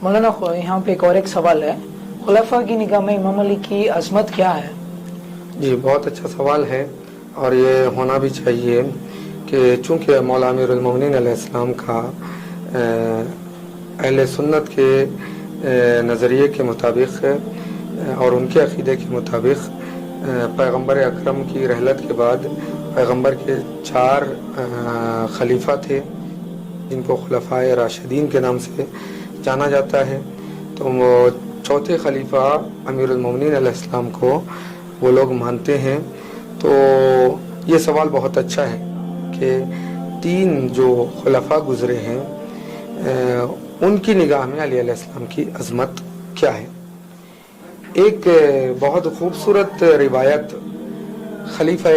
مولانا यहाँ पे एक और एक सवाल है, खुलाफा की निगाह में इमाम अली की अजमत क्या है? जी, बहुत अच्छा सवाल है और ये होना भी चाहिए कि चूँकि मौला अमीरुल मोमिनीन अलैहिस्सलाम का अहले सुन्नत के नज़रिए के मुताबिक और उनके अक़ीदे के मुताबिक पैगंबर अकरम की रहलत के बाद पैगंबर के 4 खलीफा थे जिनको खुलफाए राशिदीन के नाम से जाना जाता है। तो वो चौथे खलीफा अमीरुल मोमिनीन अलैहिस्सलाम को वो लोग मानते हैं। तो ये सवाल बहुत अच्छा है कि 3 जो खुलफा गुजरे हैं उनकी निगाह में अली अलैहिस्सलाम की अज़मत क्या है। एक बहुत खूबसूरत रिवायत खलीफा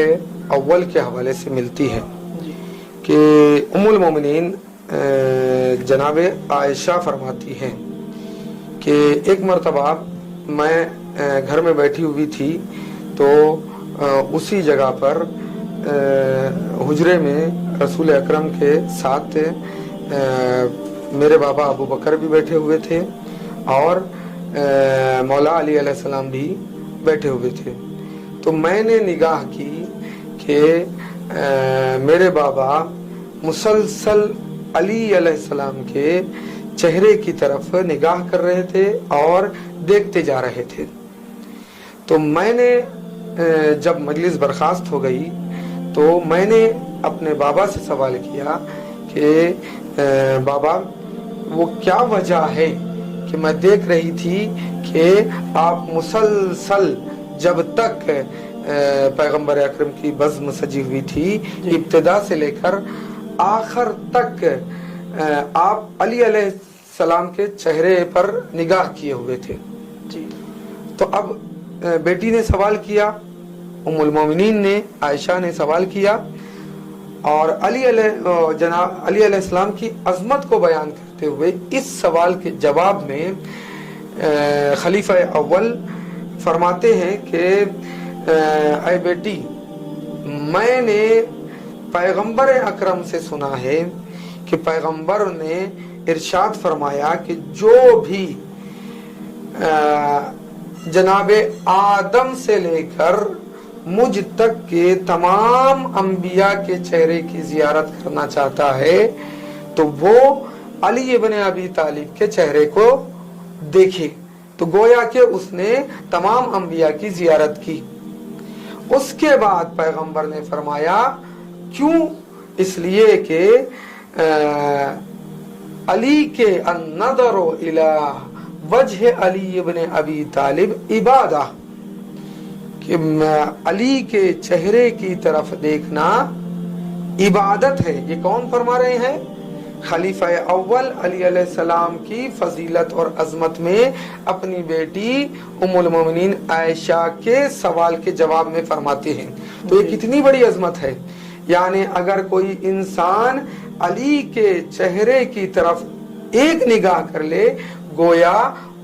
अव्वल के हवाले से मिलती है कि उम्मुल मोमिनीन जनाब आयशा फरमाती हैं कि एक मरतबा मैं घर में बैठी हुई थी तो उसी जगह पर हुजरे में रसूल अकरम के साथ मेरे बाबा अबू बकर भी बैठे हुए थे और मौला अली अलैहिस्सलाम भी बैठे हुए थे। तो मैंने निगाह की कि मेरे बाबा मुसलसल अली अलैहिस्सलाम के चेहरे की तरफ निगाह कर रहे थे और देखते जा रहे थे। तो मैंने जब मजलिस बर्खास्त हो गई तो मैंने अपने बाबा से सवाल किया कि बाबा वो क्या वजह है कि मैं देख रही थी कि आप मुसलसल जब तक पैगंबर अकरम की बज़्म सजी हुई थी इब्तिदा से लेकर आखिर तक आप अली अलैहिस्सलाम के चेहरे पर निगाह किए हुए थे। तो अब बेटी ने सवाल किया, उम्मुल मोमिनीन ने आयशा ने सवाल किया और अली अलैहिस्सलाम की अजमत को बयान करते हुए इस सवाल के जवाब में खलीफा अव्वल फरमाते हैं कि ऐ बेटी, मैंने पैगंबर अकरम से सुना है कि पैगंबर ने इरशाद फरमाया कि जो भी जनाबे आदम से लेकर मुझ तक के तमाम अंबिया के चेहरे की जियारत करना चाहता है तो वो अली इब्न अबी तालिब के चेहरे को देखे। तो गोया कि उसने तमाम अंबिया की जियारत की। उसके बाद पैगंबर ने फरमाया क्यों, इसलिए कि अली के अन्नदरो इला वजह अली इब्न अबी तालिब इबादा, कि अली के चेहरे की तरफ देखना इबादत है। ये कौन फरमा रहे हैं? खलीफा अव्वल अली अलैहिस्सलाम की फजीलत और अजमत में अपनी बेटी उम्मुल मोमिनीन आयशा के सवाल के जवाब में फरमाते हैं। तो ये कितनी बड़ी अजमत है। यानी अगर कोई इंसान अली के चेहरे की तरफ एक निगाह कर ले गोया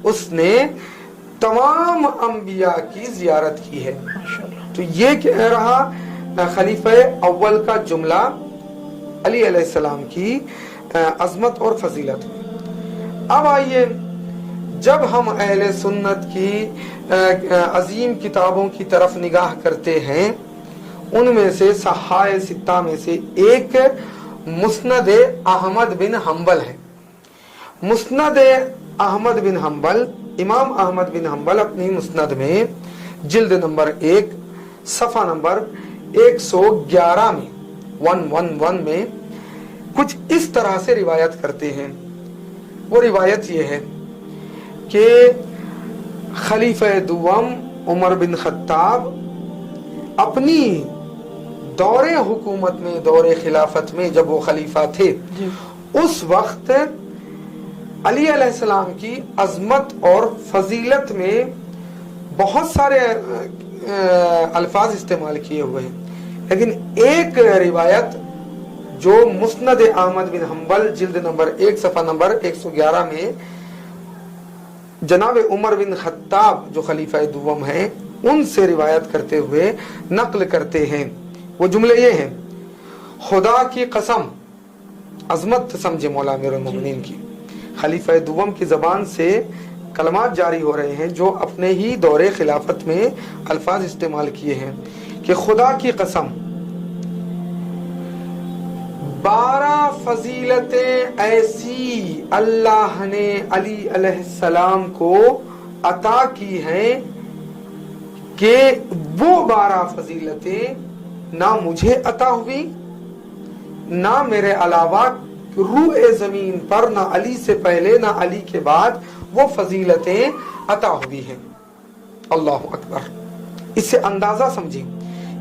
उसने तमाम अंबिया की जियारत की है। तो ये कह रहा खलीफा अव्वल का जुमला अली अलैहिस्सलाम की अजमत और फजीलत। अब आइए, जब हम अहले सुन्नत की अजीम किताबों की तरफ निगाह करते हैं उनमें से सहाय सित्ता में से एक मुस्नद अहमद बिन हम्बल है। मुस्नद अहमद बिन हम्बल, इमाम अहमद बिन हम्बल अपनी मुस्नद में जिल्द नंबर 1 सफ़ा नंबर 111 में 111 में कुछ इस तरह से रिवायत करते हैं। वो रिवायत ये है कि खलीफा दुवम उमर बिन खत्ताब अपनी दौरे हुकूमत में, दौरे खिलाफत में जब वो खलीफा थे उस वक्त अली अलैहिस्सलाम की अजमत और फजीलत में बहुत सारे अल्फाज इस्तेमाल किए हुए हैं। लेकिन एक रिवायत जो मुस्नद अहमद बिन हम्बल जिल्द नंबर 1 सफ़ा नंबर 111 में जनाब उमर बिन खत्ताब जो खलीफा दुवम हैं उनसे रिवायत करते हुए नकल करते हैं। वो जुमले ये हैं, खुदा की कसम, अजमत समझे मौला अमीरुल मोमिनीन की, खलीफा दुवम की ज़बान से कलमात जारी हो रहे हैं जो अपने ही दौरे खिलाफत में अल्फाज इस्तेमाल किए हैं कि खुदा की कसम 12 फजीलतें ऐसी अल्लाह ने अली अलैहिस्सलाम को अता की हैं कि वो 12 फजीलतें ना मुझे अता हुई, ना मेरे अलावा रूए जमीन पर, ना अली से पहले ना अली के बाद वो फजीलतें अता हुई हैं। अल्लाह अकबर। इससे अंदाजा समझिए,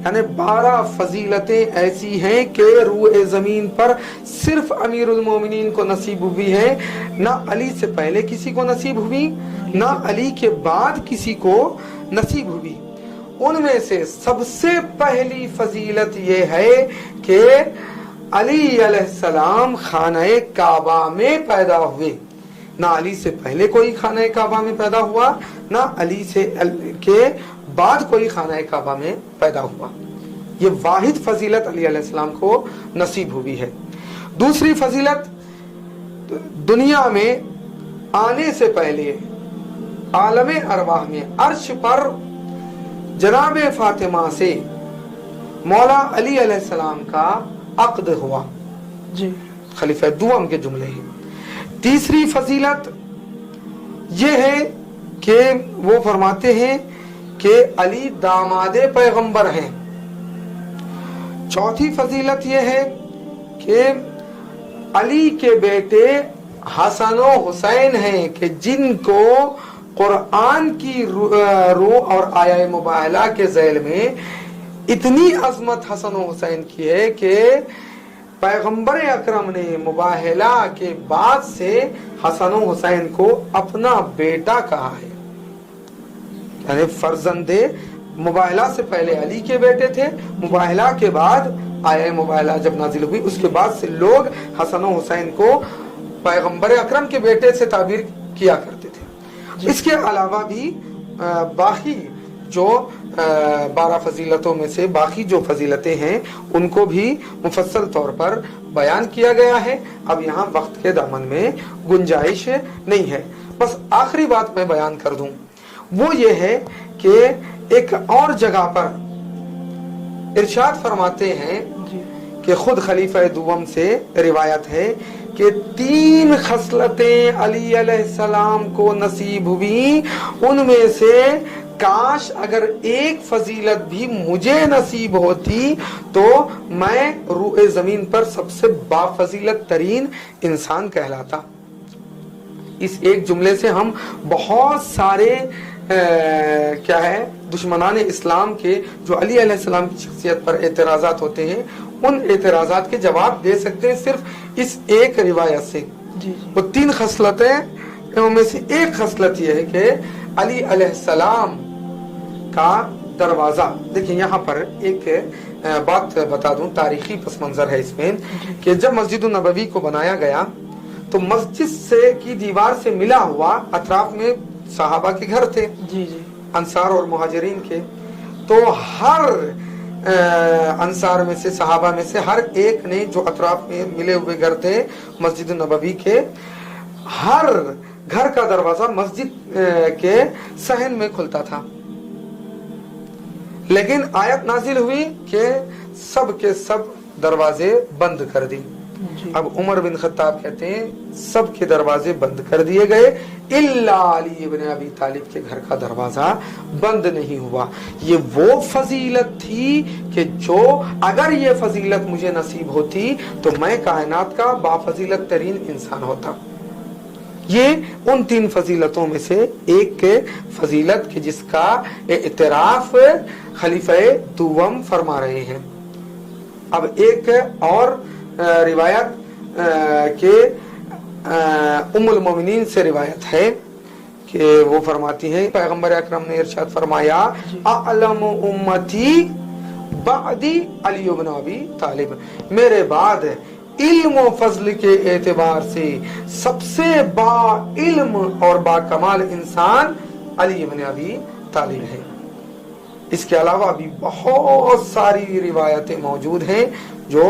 यानी 12 फजीलतें ऐसी हैं कि रूए जमीन पर सिर्फ अमीरुल मोमिनीन को नसीब हुई है, ना अली से पहले किसी को नसीब हुई, ना अली के बाद किसी को नसीब हुई। उनमें से सबसे पहली फजीलत ये है कि अली अलैहिस्सलाम खाने काबा में पैदा हुए। ना अली से पहले कोई खाने काबा में पैदा हुआ, ना अली से के बाद कोई खाने काबा में पैदा हुआ। ये वाहिद फजीलत अली अलैहिस्सलाम को नसीब हुई है। दूसरी फजीलत, दुनिया में आने से पहले आलमे अरवाह में अर्श पर जनाब फातिमा से मौला अली अलैहिस्सलाम का अक्द हुआ जी, खलीफा दुवम के जुमले हैं। तीसरी फजीलत ये है कि वो फरमाते हैं कि अली दामादे पैगंबर हैं। चौथी फजीलत ये है कि अली के बेटे हसन और हुसैन हैं कि जिनको कुरान की रूह और आया मुबाहला के ज़ैल में इतनी अजमत हसन और हुसैन की है कि पैगंबर अकरम ने मुबाहला के बाद से हसन और हुसैन को अपना बेटा कहा है। यानी फर्जंदे मुबाहला से पहले अली के बेटे थे, मुबाहला के बाद आया मुबाहला जब नाजिल हुई उसके बाद से लोग हसन और हुसैन को पैगंबर अकरम के बेटे से ताबीर किया करते थे। इसके अलावा भी बाकी जो 12 फजीलतों में से बाकी जो फजीलतें हैं उनको भी मुफस्सल तौर पर बयान किया गया है। अब यहाँ वक्त के दामन में गुंजाइश नहीं है। बस आखिरी बात मैं बयान कर दूं, वो ये है कि एक और जगह पर इरशाद फरमाते हैं कि खुद खलीफा दुवम से रिवायत है कि 3 खसलतें अली अलैहिस्सलाम को नसीब हुई, उनमें से काश अगर एक फजीलत भी मुझे नसीब होती तो मैं रूए जमीन पर सबसे बाफजीलत तरीन इंसान कहलाता। इस एक जुमले से हम बहुत सारे क्या है दुश्मनान इस्लाम के जो अली अलैहिस्सलाम की शख्सियत पर एतराज़ात होते हैं उन एतराज़ात के जवाब दे सकते हैं सिर्फ इस एक रिवायत से। वो 3 खसलतें उनमें से एक खसलत यह है कि अली अलैहिस्सलाम का दरवाजा। देखिए यहाँ पर एक बात बता दूं, तारीखी पस मंजर है इसमें कि जब मस्जिद नबवी को बनाया गया तो मस्जिद से की दीवार से मिला हुआ अतराफ में सहाबा के घर थे अंसार और मुहाजिरीन के। तो हर अंसार में से सहाबा में से हर एक ने जो अतराफ में मिले हुए घर थे मस्जिद नबवी के, हर घर का दरवाजा मस्जिद के सहन में खुलता था। लेकिन आयत नाजिल हुई कि सब के सब दरवाजे बंद कर दी। अब उमर बिन खत्ताब कहते हैं सब के दरवाजे बंद कर दिए गए, इल्ला अली इब्न अबी तालिब के घर का दरवाजा बंद नहीं हुआ। ये वो फजीलत थी कि जो अगर ये फजीलत मुझे नसीब होती तो मैं कायनात का बाफजीलत तरीन इंसान होता। ये उन 3 फजीलतों में से एक फजीलत की जिसका इतराफ खलीफा दुवम फरमा रहे हैं। अब एक और रिवायत के उम्मुल मोमिनीन से रिवायत है कि वो फरमाती हैं पैगंबर अकरम ने इरशाद फरमाया अअलम उम्मती बादी अली इब्न अबी तालिब, मेरे बाद इल्म और फजल के एतबार से सबसे बा इल्म और बाकमाल इंसान अली इब्न अबी तालिब है। इसके अलावा भी बहुत सारी रिवायतें मौजूद हैं जो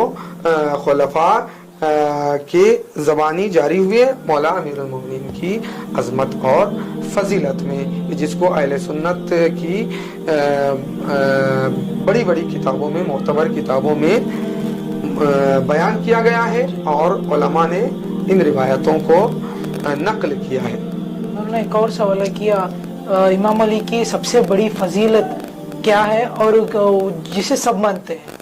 खुलफा کے زبانی جاری ہوئے مولا امیر المومنین کی عظمت اور فضیلت میں، جس کو اہل سنت کی بڑی بڑی کتابوں میں، معتبر کتابوں میں بیان کیا گیا ہے اور علماء نے ان روایتوں کو نقل کیا ہے۔ انہوں نے ایک اور سوال کیا، امام علی کی سب سے بڑی فضیلت کیا ہے اور جسے سب مانتے ہیں؟